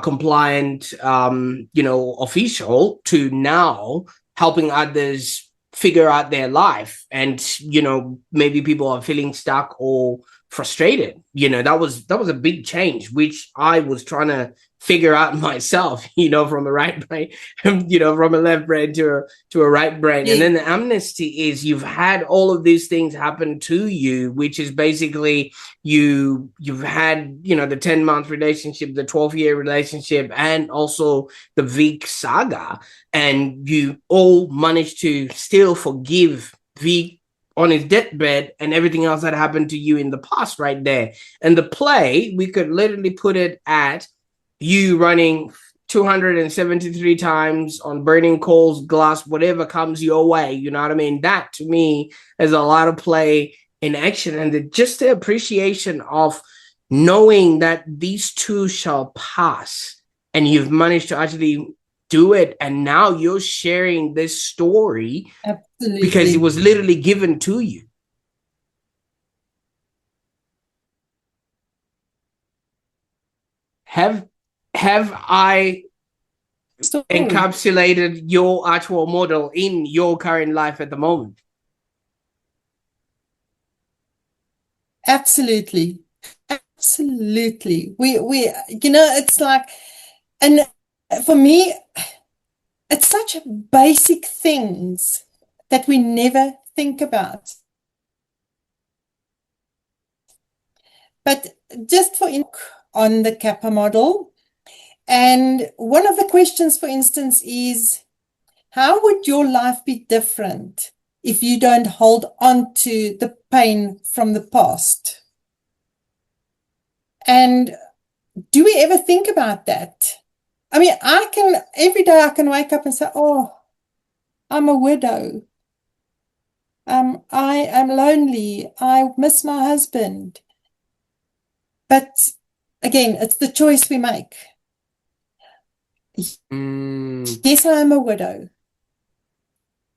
compliant, you know, official, to now helping others figure out their life. And, you know, maybe people are feeling stuck or frustrated. You know, that was a big change, which I was trying to figure out myself, from a right brain, from a left brain to a right brain. And then the amnesty is you've had all of these things happen to you, which is basically you've had, the 10-month relationship, the 12-year relationship, and also the Vic saga. And you all managed to still forgive Vic on his deathbed and everything else that happened to you in the past right there. And the play, we could literally put it at you running 273 times on burning coals, glass, whatever comes your way. You know what I mean? That to me is a lot of play in action, and just the appreciation of knowing that these two shall pass, and you've managed to actually do it. And now you're sharing this story. Absolutely. Because it was literally given to you. Have I encapsulated your actual model in your current life at the moment? Absolutely. Absolutely. We it's like, and for me, it's such basic things that we never think about. But just on the Kappa model, and one of the questions, for instance, is how would your life be different if you don't hold on to the pain from the past? And do we ever think about that? I mean, every day I can wake up and say, oh, I'm a widow. I am lonely. I miss my husband. But again, it's the choice we make. Yes, I am a widow.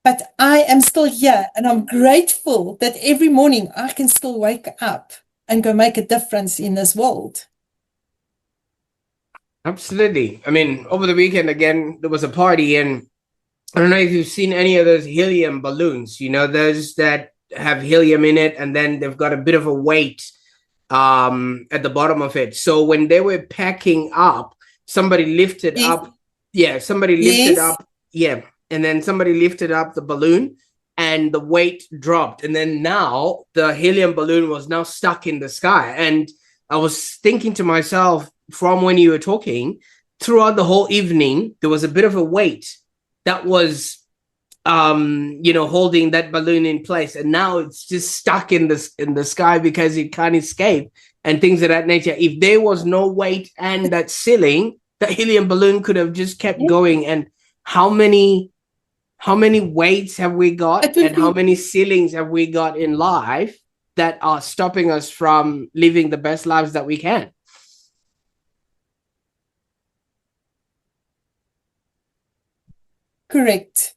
But I am still here, and I'm grateful that every morning I can still wake up and go make a difference in this world. Absolutely. I mean, over the weekend, again, there was a party, and I don't know if you've seen any of those helium balloons, those that have helium in it, and then they've got a bit of a weight at the bottom of it. So when they were packing up, somebody lifted up. Yeah, somebody lifted up. Yeah. And then somebody lifted up the balloon and the weight dropped. And then now the helium balloon was now stuck in the sky. And I was thinking to myself, from when you were talking, throughout the whole evening, there was a bit of a weight that was, holding that balloon in place. And now it's just stuck in the sky because it can't escape and things of that nature. If there was no weight and that ceiling, the helium balloon could have just kept going. And how many weights have we got, and how many ceilings have we got in life that are stopping us from living the best lives that we can? Correct.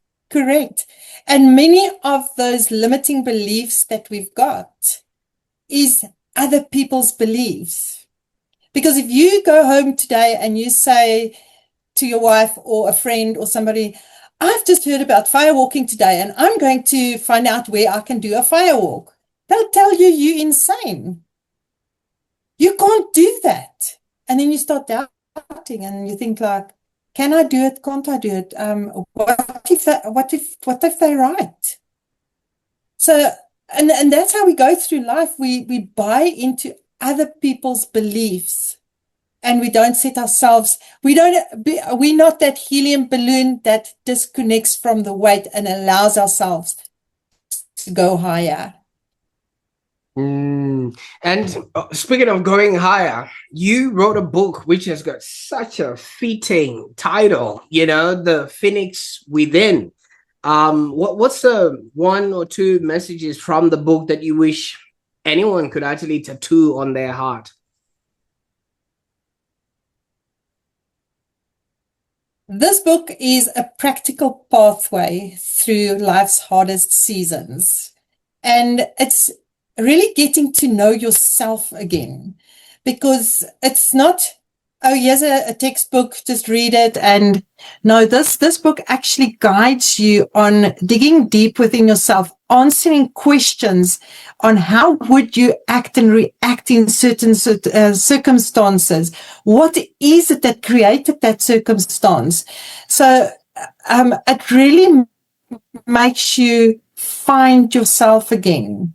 And many of those limiting beliefs that we've got is other people's beliefs. Because if you go home today and you say to your wife or a friend or somebody, I've just heard about firewalking today and I'm going to find out where I can do a firewalk, they'll tell you you're insane. You can't do that. And then you start doubting and you think like, can I do it? Can't I do it? What if they're right? So, and that's how we go through life. We buy into other people's beliefs, and we don't set ourselves. We're not that helium balloon that disconnects from the weight and allows ourselves to go higher. And speaking of going higher, you wrote a book which has got such a fitting title, The Phoenix Within. What's the one or two messages from the book that you wish anyone could actually tattoo on their heart? This book is a practical pathway through life's hardest seasons. And it's really getting to know yourself again, because it's not oh, here's a textbook, just read it. And no, this book actually guides you on digging deep within yourself, answering questions on how would you act and react in certain circumstances. What is it that created that circumstance? So it really makes you find yourself again.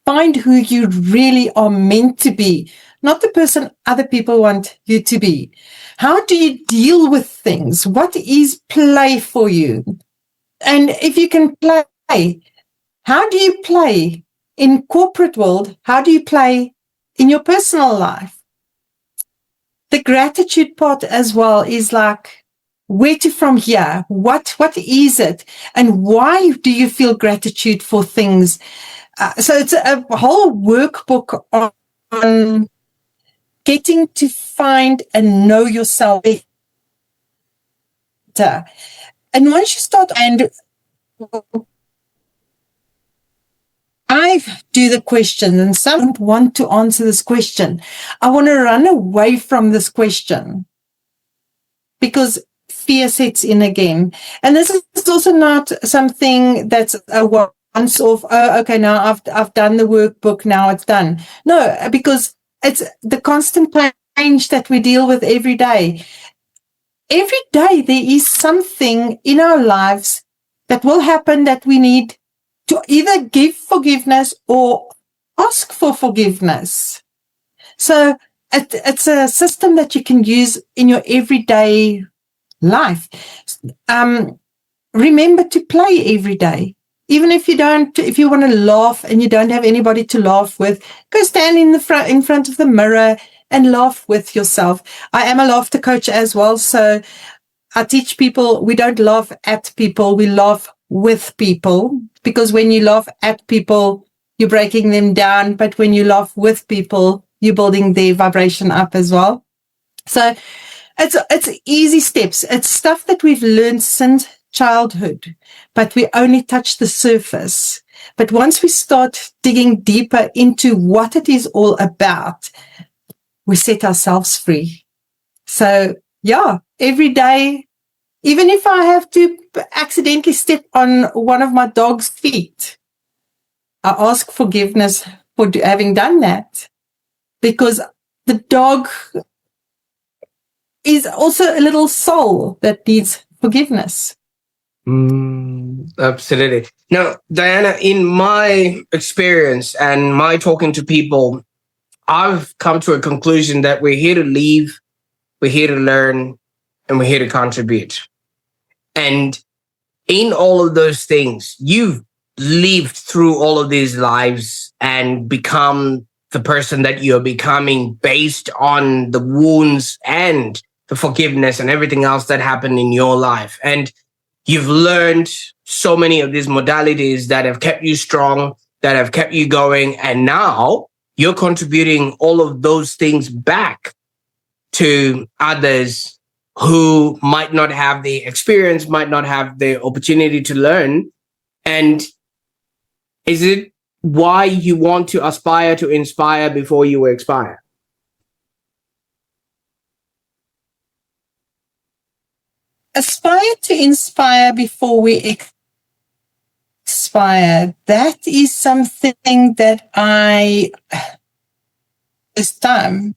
Find who you really are meant to be, not the person other people want you to be. How do you deal with things? What is play for you? And if you can play, how do you play in corporate world? How do you play in your personal life? The gratitude part as well is like, where to from here? What is it? And why do you feel gratitude for things? So it's a whole workbook on getting to find and know yourself better. And once you start, and I do the question, and some don't want to answer this question. I want to run away from this question because fear sets in again. And this is also not something that's a once off, oh, okay, now I've done the workbook, now it's done. No, because it's the constant change that we deal with every day. Every day there is something in our lives that will happen that we need to either give forgiveness or ask for forgiveness. So it's a system that you can use in your everyday life. Remember to play every day. Even if you want to laugh and you don't have anybody to laugh with, go stand in front of the mirror and laugh with yourself. I am a laughter coach as well. So I teach people, we don't laugh at people, we laugh with people, because when you laugh at people, you're breaking them down. But when you laugh with people, you're building their vibration up as well. So it's easy steps. It's stuff that we've learned since childhood, but we only touch the surface. But once we start digging deeper into what it is all about, we set ourselves free. So yeah, every day, even if I have to accidentally step on one of my dog's feet, I ask forgiveness for having done that, because the dog is also a little soul that needs forgiveness. Absolutely. Now, Diana, in my experience and my talking to people, I've come to a conclusion that we're here to leave, we're here to learn, and we're here to contribute. And in all of those things, you've lived through all of these lives and become the person that you're becoming based on the wounds and the forgiveness and everything else that happened in your life. And you've learned so many of these modalities that have kept you strong, that have kept you going. And now you're contributing all of those things back to others who might not have the experience, might not have the opportunity to learn. And is it why you want to aspire to inspire before you expire? Aspire to inspire before we expire. That is something that this time,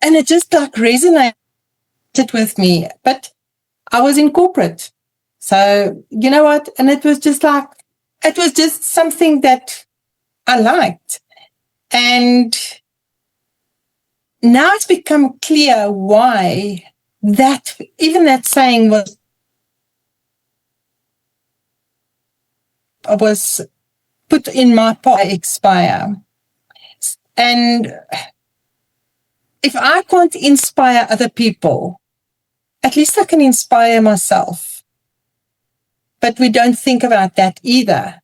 and it just like resonated with me. But I was in corporate, so you know what? And it was just something that I liked, and now it's become clear why that saying was put in my part, expire. And if I can't inspire other people, at least I can inspire myself. But we don't think about that either.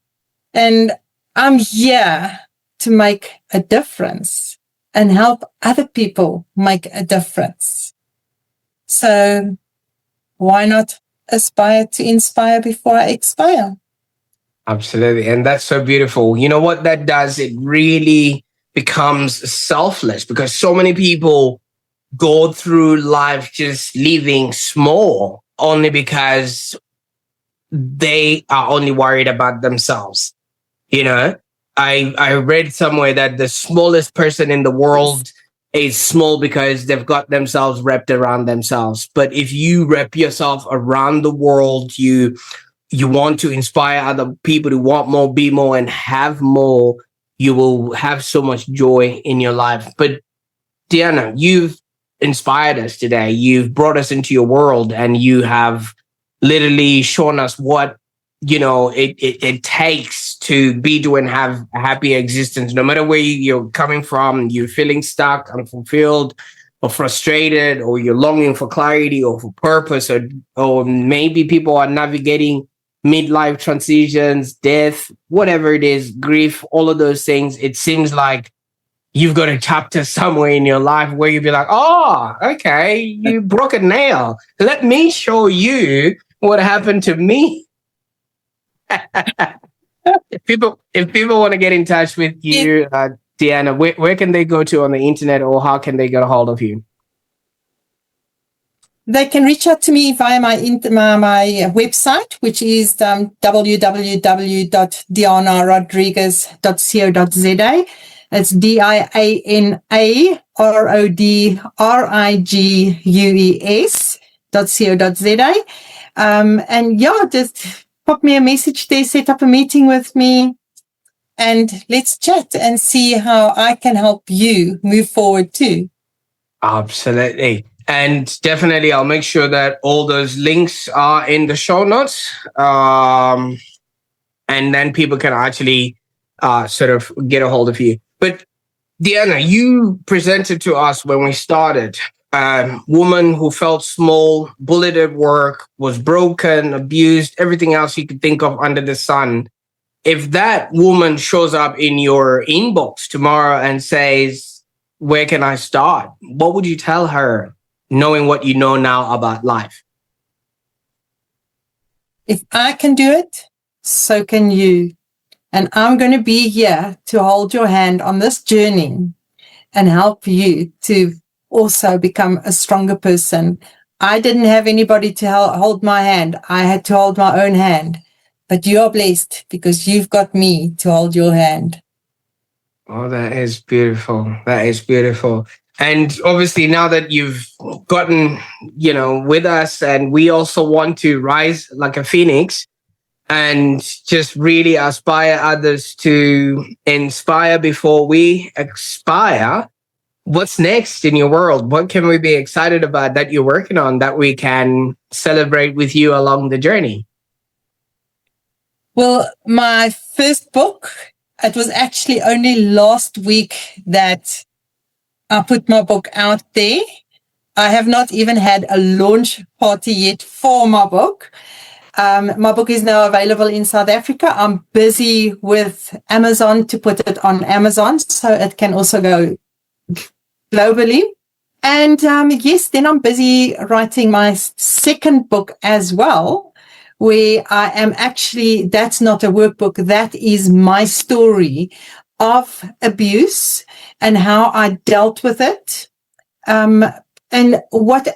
And I'm here to make a difference and help other people make a difference. So why not aspire to inspire before I expire? Absolutely. And that's so beautiful. You know what that does? It really becomes selfless, because so many people go through life just living small only because they are only worried about themselves. You know, I read somewhere that the smallest person in the world is small because they've got themselves wrapped around themselves. But if you wrap yourself around the world, you want to inspire other people to want more, be more, and have more, you will have so much joy in your life. But Diana, you've inspired us today. You've brought us into your world, and you have literally shown us what it takes to be doing have a happy existence. No matter where you're coming from, you're feeling stuck, unfulfilled, or frustrated, or you're longing for clarity or for purpose, or maybe people are navigating midlife transitions, death, whatever it is, grief, all of those things. It seems like you've got a chapter somewhere in your life where you'll be like, oh, okay, you broke a nail. Let me show you what happened to me. If people want to get in touch with you, Diana, where can they go to on the internet, or how can they get a hold of you? They can reach out to me via my website, which is www.dianarodrigues.co.za. It's DIANARODRIGUES.co.za. And yeah, just pop me a message there, set up a meeting with me, and let's chat and see how I can help you move forward too. Absolutely. And definitely, I'll make sure that all those links are in the show notes. And then people can actually sort of get a hold of you. But Diana, you presented to us when we started a woman who felt small, bullied at work, was broken, abused, everything else you could think of under the sun. If that woman shows up in your inbox tomorrow and says, where can I start? What would you tell her, knowing what you know now about life? If I can do it, so can you. And I'm going to be here to hold your hand on this journey and help you to also become a stronger person. I didn't have anybody to hold my hand. I had to hold my own hand. But you are blessed because you've got me to hold your hand. Oh, that is beautiful. That is beautiful. And obviously, now that you've gotten, with us, and we also want to rise like a phoenix and just really aspire others to inspire before we expire. What's next in your world? What can we be excited about that you're working on that we can celebrate with you along the journey? Well, my first book, it was actually only last week that I put my book out there. I have not even had a launch party yet for my book. My book is now available in South Africa. I'm busy with Amazon to put it on Amazon so it can also go globally. And yes, then I'm busy writing my second book as well, where I am actually, that's not a workbook, that is my story of abuse and how I dealt with it. And what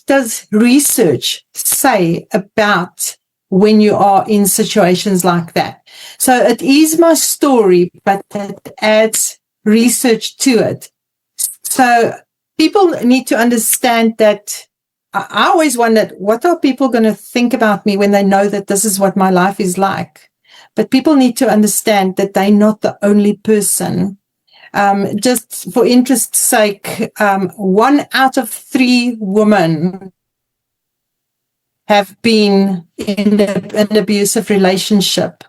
does research say about when you are in situations like that? So it is my story, but it adds research to it. So people need to understand that. I always wondered, what are people going to think about me when they know that this is what my life is like? But people need to understand that they're not the only person. Just for interest's sake, 1 out of 3 women have been in an abusive relationship.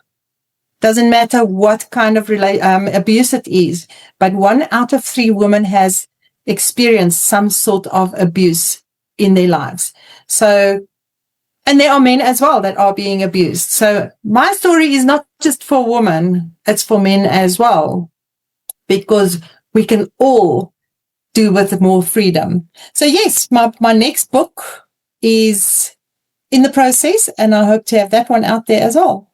Doesn't matter what kind of abuse it is, but 1 out of 3 women has experienced some sort of abuse in their lives. So, and there are men as well that are being abused. So my story is not just for women, it's for men as well, because we can all do with more freedom. So yes, my next book is in the process, and I hope to have that one out there as well.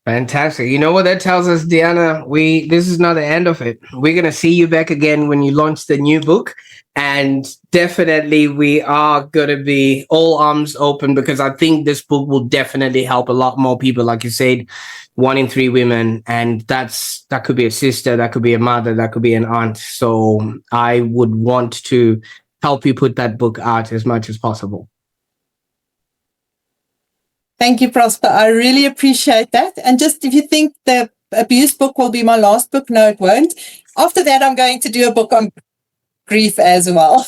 Fantastic. You know what that tells us, Diana? This is not the end of it. We're gonna see you back again when you launch the new book. And definitely we are gonna be all arms open, because I think this book will definitely help a lot more people. Like you said, 1 in 3 women, and that could be a sister, that could be a mother, that could be an aunt. So I would want to help you put that book out as much as possible. Thank you, Prosper. I really appreciate that. And just if you think the abuse book will be my last book, no, it won't. After that, I'm going to do a book on grief as well.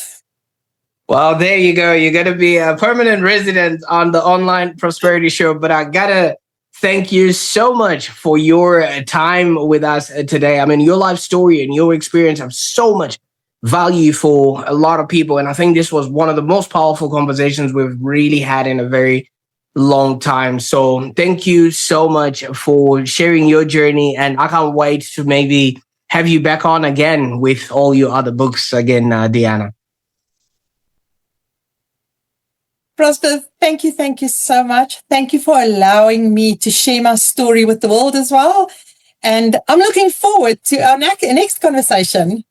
Well, there you go. You're going to be a permanent resident on the Online Prosperity Show. But I got to thank you so much for your time with us today. I mean, your life story and your experience have so much value for a lot of people. And I think this was one of the most powerful conversations we've really had in a very long time. So thank you so much for sharing your journey. And I can't wait to maybe have you back on again with all your other books again, Diana. Prosper, thank you so much. Thank you for allowing me to share my story with the world as well. And I'm looking forward to our next conversation.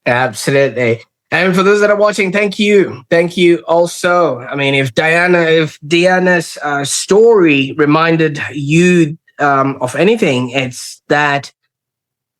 Absolutely. And for those that are watching, thank you. Thank you also. I mean, if Diana's story reminded you of anything, it's that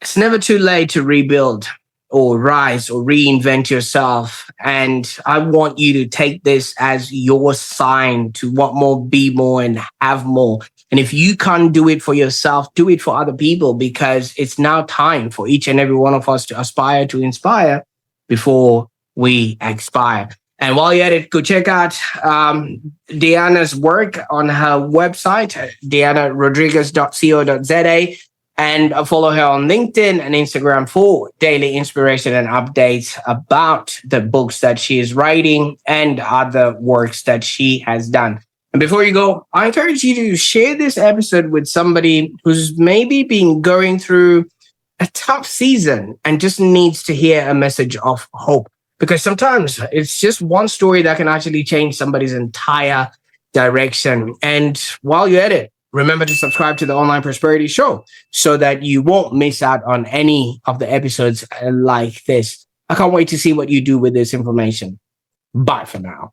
it's never too late to rebuild or rise or reinvent yourself. And I want you to take this as your sign to want more, be more, and have more. And if you can't do it for yourself, do it for other people, because it's now time for each and every one of us to aspire to inspire before we expire. And while you're at it, go check out Diana's work on her website, dianarodrigues.co.za, and follow her on LinkedIn and Instagram for daily inspiration and updates about the books that she is writing and other works that she has done. And before you go, I encourage you to share this episode with somebody who's maybe been going through a tough season and just needs to hear a message of hope. Because sometimes it's just one story that can actually change somebody's entire direction. And while you're at it, remember to subscribe to the Online Prosperity Show so that you won't miss out on any of the episodes like this. I can't wait to see what you do with this information. Bye for now.